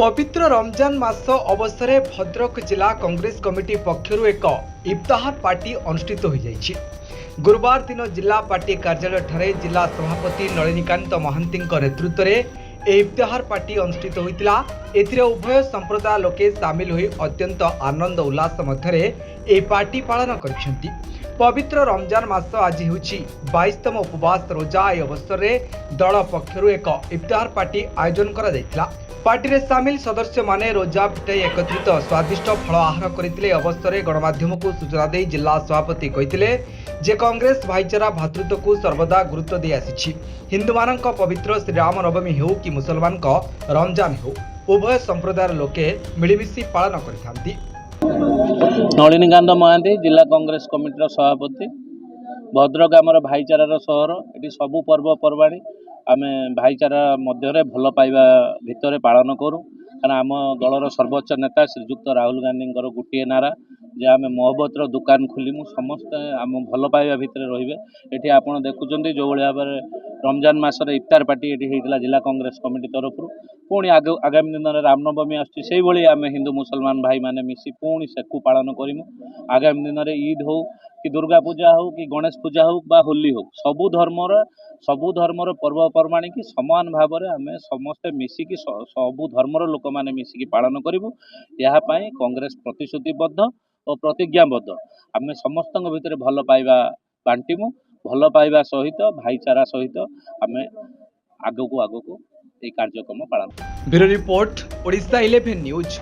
पवित्र रमजान मास अवसर भद्रक जिला कांग्रेस कमिटी पक्षर एक इफ्तार पार्टी अनुष्ठित हो जाइछि। गुरुवार दिन जिला पार्टी कार्यालय ठारे जिला सभापति नलिनीकांत महांती नेतृत्व में इफ्तार पार्टी अनुष्ठित होइतिला। एथिरे उभय संप्रदाय लोके सामिल होई अत्यंत आनंद उल्लास मध्यरे ए पार्टी पालन करिसेंती। पवित्र रमजान मास आज होछि 22तम उपवास रोजा। ए अवसर में दल पक्षर एक इफ्तार पार्टी आयोजन करा जायतिला। पार्टी रे सामिल सदस्य माने रोजा पिटाई एकत्रित स्वादिष्ट फल आहार करथिले। अवसर में गणमाध्यम को सूचना दे जिला सभापति कहिथिले जे कांग्रेस भाईचारा भातृत्व को सर्वदा गुरुत्व दे आसिछि। हिंदू मानक पवित्र श्री राम नवमी हेउ कि मुसलमान को रमजान हेउ उभय संप्रदायर लोके मिलिमिशि पालन करिथांती। नलिनीकांत महांती जिला कांग्रेस कमिटी सभापति। भद्रक आमर भाईचारार सहर। ये सबू पर्वपर्वाणी आम भाईचारा मध्य भल पाइबा भितर पालन करूँ। कारण आम दलर सर्वोच्च नेता श्रीजुक्त राहुल गांधी गोटे नारा जे आम मोहब्बतर दुकान खोलमु समस्त आम भल पाइबा भितर रे। ये आपड़ देखुं जो भाव में रमजान मासर इफ्तार पार्टी ये होता जिला कांग्रेस कमिटी तरफ पुणी आगामी दिन में रामनवमी आसो आम हिंदू मुसलमान भाई माने मिसी पुणी सेकु पालन करमु। आगामी दिन में ईद हो कि दुर्गा पूजा हो कि गणेश पूजा हो बा होली हो सबू धर्मर पर्वपर्वाणी की समान भाव में आम समस्ते मिसिकी सबू धर्मर लोक मैंने मिसिकी पालन करूँ। यह कांग्रेस प्रतिश्रुतिबद्ध और प्रतिज्ञाबद्ध। आम समस्त भितर भल पाइबा बांटीमु। भल पाइबा सहित भाईचारा सहित आम आगको ये कार्यक्रम पालन। Bureau report Odisha 11 news.